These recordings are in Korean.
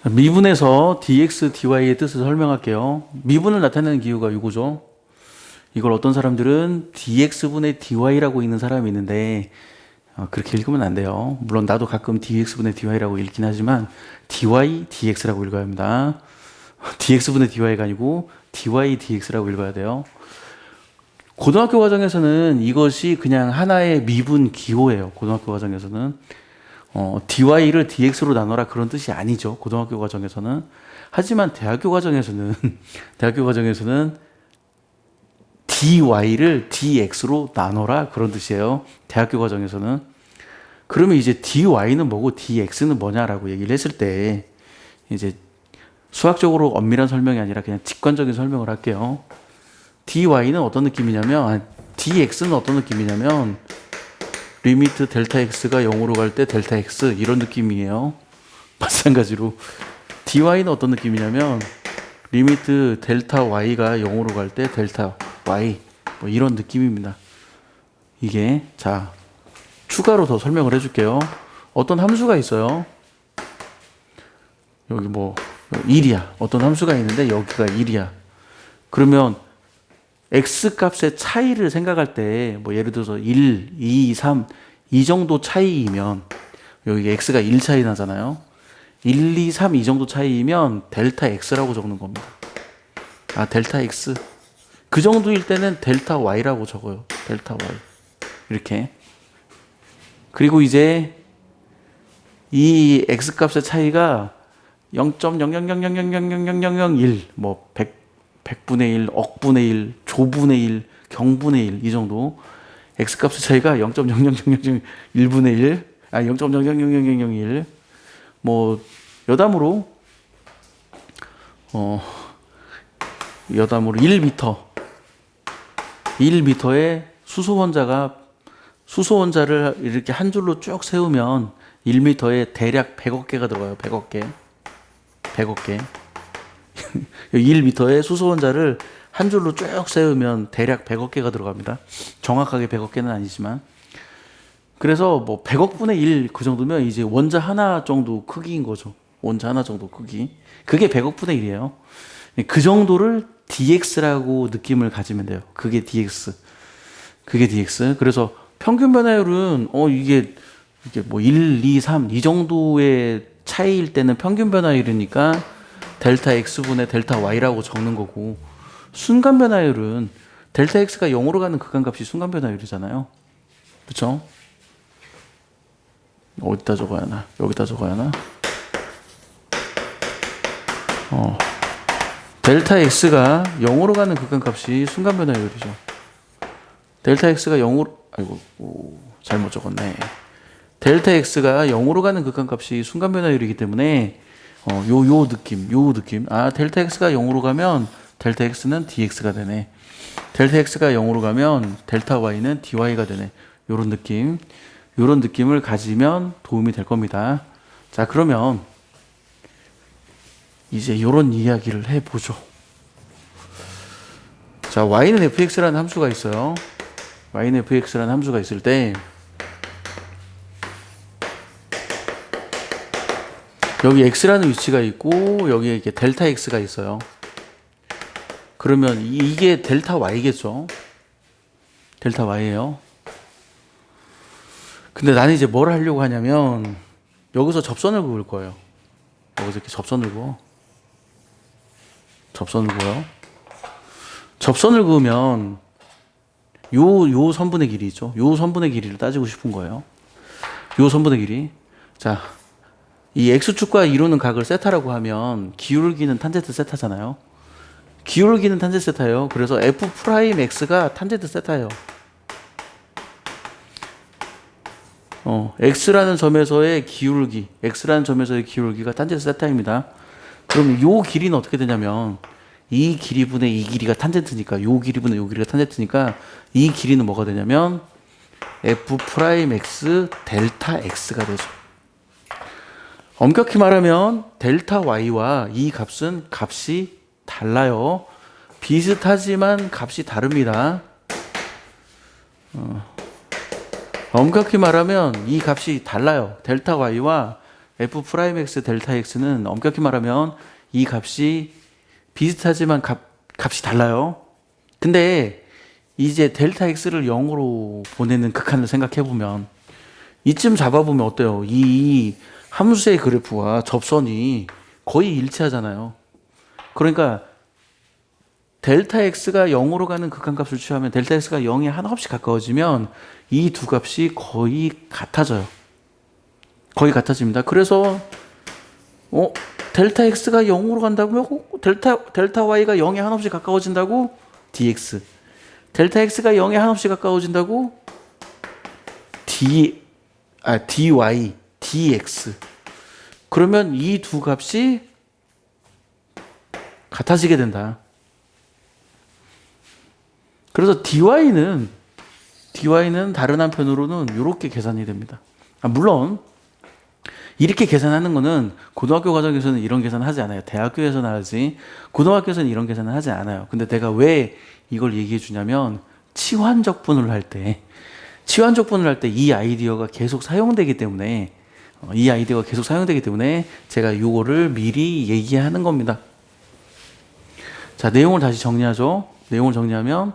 미분에서 dx, dy의 뜻을 설명할게요. 미분을 나타내는 기호가 이거죠. 이걸 어떤 사람들은 dx분의 dy라고 읽는 사람이 있는데 그렇게 읽으면 안 돼요. 물론 나도 가끔 dx분의 dy라고 읽긴 하지만 dy, dx라고 읽어야 합니다. dx분의 dy가 아니고 dy, dx라고 읽어야 돼요. 고등학교 과정에서는 이것이 그냥 하나의 미분 기호예요. 고등학교 과정에서는 dy를 dx로 나눠라 그런 뜻이 아니죠. 고등학교 과정에서는. 하지만 대학교 과정에서는 대학교 과정에서는 dy를 dx로 나눠라 그런 뜻이에요. 대학교 과정에서는. 그러면 이제 dy는 뭐고 dx는 뭐냐라고 얘기를 했을 때 이제 수학적으로 엄밀한 설명이 아니라 그냥 직관적인 설명을 할게요. dy는 어떤 느낌이냐면 dx는 어떤 느낌이냐면 리미트 델타 x가 0으로 갈 때 델타 x 이런 느낌이에요. 마찬가지로 dy는 어떤 느낌이냐면 리미트 델타 y가 0으로 갈 때 델타 y 뭐 이런 느낌입니다. 이게 자 추가로 더 설명을 해줄게요. 어떤 함수가 있어요. 여기 뭐 1이야. 어떤 함수가 있는데 여기가 1이야. 그러면 x 값의 차이를 생각할 때 뭐 예를 들어서 1, 2, 3 이 정도 차이이면 여기 x가 1 차이 나잖아요. 1, 2, 3 이 정도 차이이면 델타 x라고 적는 겁니다. 아 델타 x 그 정도일 때는 델타 y라고 적어요. 델타 y 이렇게. 그리고 이제 이 x 값의 차이가 0.00000000001 뭐 100분의 1, 억분의 1, 조분의 1, 경분의 1 이 정도 x 값의 차이가 0.0000001분의 1 아니 0.0000001 뭐 여담으로 1m에 수소원자를 이렇게 한 줄로 쭉 세우면 1m에 대략 100억 개가 들어가요. 100억 개. 1m에 수소원자를 한 줄로 쭉 세우면 대략 100억 개가 들어갑니다. 정확하게 100억 개는 아니지만. 그래서 뭐 100억 분의 1 그 정도면 이제 원자 하나 정도 크기인 거죠. 원자 하나 정도 크기. 그게 100억 분의 1이에요. 그 정도를 dx라고 느낌을 가지면 돼요. 그게 dx. 그래서 평균 변화율은 이게 뭐 1, 2, 3 이 정도의 차이일 때는 평균 변화율이니까 델타 x분의 델타 y라고 적는 거고, 순간 변화율은 델타 x가 0으로 가는 극한값이 순간 변화율이잖아요. 그렇죠? 어디다 적어야 하나? 여기다 적어야 하나? 델타 x가 0으로 가는 극한값이 순간 변화율이죠. 델타 x가 0으로 잘못 적었네. 델타 x가 0으로 가는 극한값이 순간 변화율이기 때문에 요 느낌. 아, 델타 x가 0으로 가면 델타 x는 dx가 되네. 델타 x가 0으로 가면 델타 y는 dy가 되네. 요런 느낌을 가지면 도움이 될 겁니다. 자, 그러면 이제 요런 이야기를 해보죠. 자, y는 fx라는 함수가 있어요. y는 fx라는 함수가 있을 때 여기 x라는 위치가 있고 여기에 이렇게 델타 x가 있어요. 그러면 이게 델타 y겠죠. 델타 y예요. 근데 나는 이제 뭘 하려고 하냐면 여기서 접선을 그을 거예요. 여기서 이렇게 접선을 그어요. 접선을 그으면 요 선분의 길이 있죠. 요 선분의 길이를 따지고 싶은 거예요. 요 선분의 길이. 자, 이 x축과 이루는 각을 세타라고 하면 기울기는 탄젠트 세타잖아요. 기울기는 탄젠트 세타예요. 그래서 f'x가 탄젠트 세타예요. x라는 점에서의 기울기가 탄젠트 세타입니다. 그럼 요 길이는 어떻게 되냐면 이 길이분의 이 길이가 탄젠트니까 요 길이분의 요 길이가 탄젠트니까 이 길이는 뭐가 되냐면 f'x 델타 x가 되죠. 엄격히 말하면 델타 y와 이 값이 달라요. 비슷하지만 값이 다릅니다. 엄격히 말하면 이 값이 달라요. 델타 y와 f 프라임 x 델타 x는 엄격히 말하면 이 값이 비슷하지만 값이 달라요. 근데 이제 델타 x를 0으로 보내는 극한을 생각해 보면 이쯤 잡아보면 어때요? 이 함수의 그래프와 접선이 거의 일치하잖아요. 그러니까 델타 x가 0으로 가는 극한값을 취하면 델타 x가 0에 한없이 가까워지면 이 두 값이 거의 같아져요. 거의 같아집니다. 그래서 델타 x가 0으로 간다고요? 델타 y가 0에 한없이 가까워진다고? dx. 델타 x가 0에 한없이 가까워진다고? dy, dx. 그러면 이 두 값이 같아지게 된다. 그래서 dy는 다른 한편으로는 이렇게 계산이 됩니다. 물론 이렇게 계산하는 거는 고등학교 과정에서는 이런 계산 하지 않아요. 대학교에서는 하지. 고등학교에서는 이런 계산을 하지 않아요. 근데 내가 왜 이걸 얘기해 주냐면 치환적분을 할 때 이 아이디어가 계속 사용되기 때문에 제가 이거를 미리 얘기하는 겁니다. 자, 내용을 다시 정리하죠. 내용을 정리하면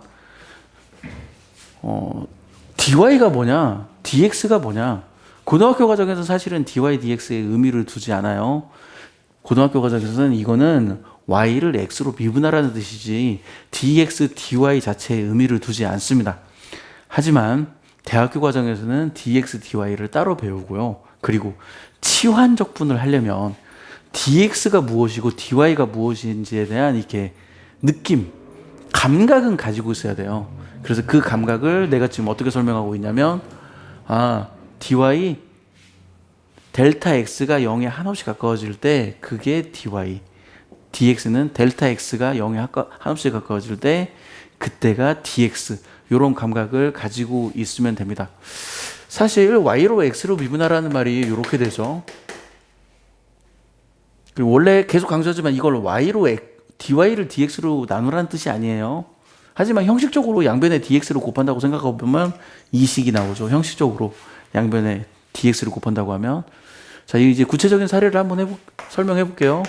dy가 뭐냐, dx가 뭐냐. 고등학교 과정에서 사실은 dy, dx에 의미를 두지 않아요. 고등학교 과정에서는 이거는 y를 x로 미분하라는 뜻이지 dx, dy 자체에 의미를 두지 않습니다. 하지만 대학교 과정에서는 dx, dy를 따로 배우고요. 그리고 치환적분을 하려면 dx가 무엇이고 dy가 무엇인지에 대한 이렇게 느낌, 감각은 가지고 있어야 돼요. 그래서 그 감각을 내가 지금 어떻게 설명하고 있냐면 dy 델타 x가 0에 한없이 가까워질 때 그게 dy, dx는 델타 x가 0에 한없이 가까워질 때 그때가 dx. 이런 감각을 가지고 있으면 됩니다. 사실 y로 x로 미분하라는 말이 이렇게 되죠. 그리고 원래 계속 강조하지만 이걸 y로 dy를 dx로 나누라는 뜻이 아니에요. 하지만 형식적으로 양변에 dx를 곱한다고 생각하고 보면 이 식이 나오죠. 형식적으로 양변에 dx를 곱한다고 하면. 자, 이제 구체적인 사례를 한번 설명해 볼게요.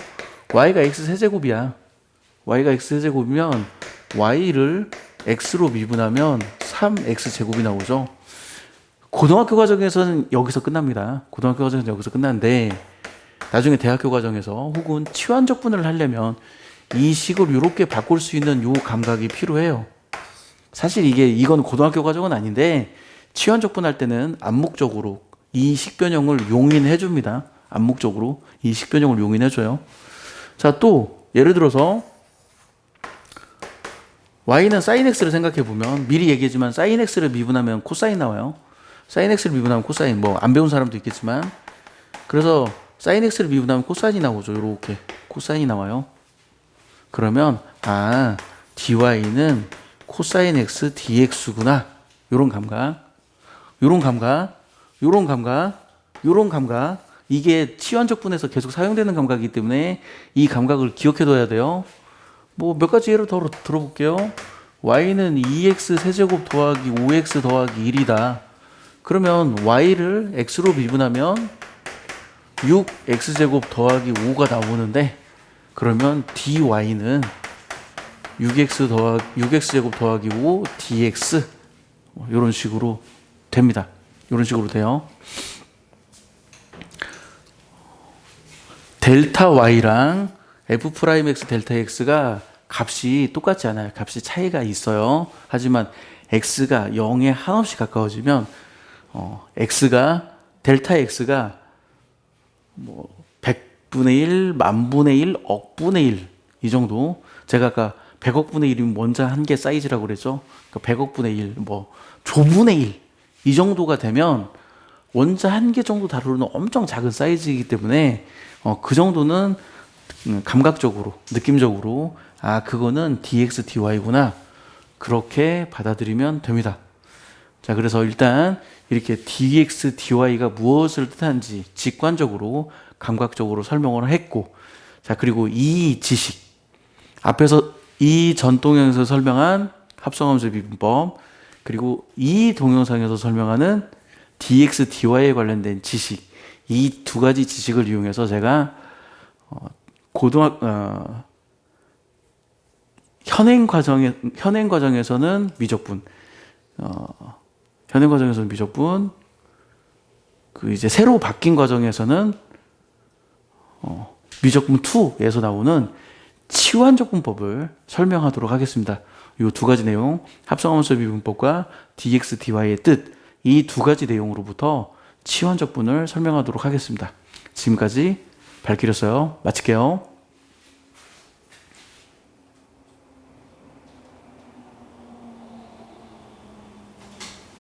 y가 x 세제곱이야. y가 x 세제곱이면 y를 x로 미분하면 3x 제곱이 나오죠. 고등학교 과정에서는 여기서 끝납니다. 고등학교 과정에서는 여기서 끝나는데 나중에 대학교 과정에서 혹은 치환적분을 하려면 이 식을 이렇게 바꿀 수 있는 요 감각이 필요해요. 사실 이건 고등학교 과정은 아닌데 치환적분 할 때는 암묵적으로 이 식변형을 용인해 줍니다. 암묵적으로 이 식변형을 용인해 줘요. 자, 또 예를 들어서 y는 sin x를 생각해 보면 미리 얘기했지만 sin x를 미분하면 코사인 나와요. sin x를 미분하면 코사인, 뭐 안 배운 사람도 있겠지만 그래서 sin x를 미분하면 코사인이 나오죠. 이렇게 코사인이 나와요. 그러면 dy는 코사인 x dx구나. 요런 감각. 이게 치환적분에서 계속 사용되는 감각이기 때문에 이 감각을 기억해둬야 돼요. 뭐 몇 가지 예를 더 들어볼게요. y는 2x 세제곱 더하기 5x 더하기 1이다. 그러면 y를 x로 미분하면 6x제곱 더하기 5가 나오는데 그러면 dy는 6x제곱 더하기 5 dx 이런 식으로 됩니다. 이런 식으로 돼요. 델타 y랑 f 프라임 x 델타 x가 값이 똑같지 않아요. 값이 차이가 있어요. 하지만 x가 0에 한없이 가까워지면 델타 x가 뭐 100분의 1, 만분의 1, 억분의 1 이 정도. 제가 아까 100억분의 1이면 원자 한 개 사이즈라고 그랬죠. 그러니까 100억분의 1, 뭐 조분의 1 이 정도가 되면 원자 한 개 정도 다루는 엄청 작은 사이즈이기 때문에 그 정도는 감각적으로, 느낌적으로 그거는 dx, dy구나 그렇게 받아들이면 됩니다. 자, 그래서 일단 이렇게 dx, dy가 무엇을 뜻하는지 직관적으로, 감각적으로 설명을 했고, 자, 그리고 이 지식 앞에서 이 전 동영상에서 설명한 합성함수 미분법, 그리고 이 동영상에서 설명하는 dx, dy에 관련된 지식, 이 두 가지 지식을 이용해서 제가 현행 과정에서는 미적분, 그 이제 새로 바뀐 과정에서는 미적분 2에서 나오는 치환적분법을 설명하도록 하겠습니다. 이 두 가지 내용, 합성함수 미분법과 dx, dy의 뜻, 이 두 가지 내용으로부터 치환적분을 설명하도록 하겠습니다. 지금까지 발길이었어요. 마칠게요.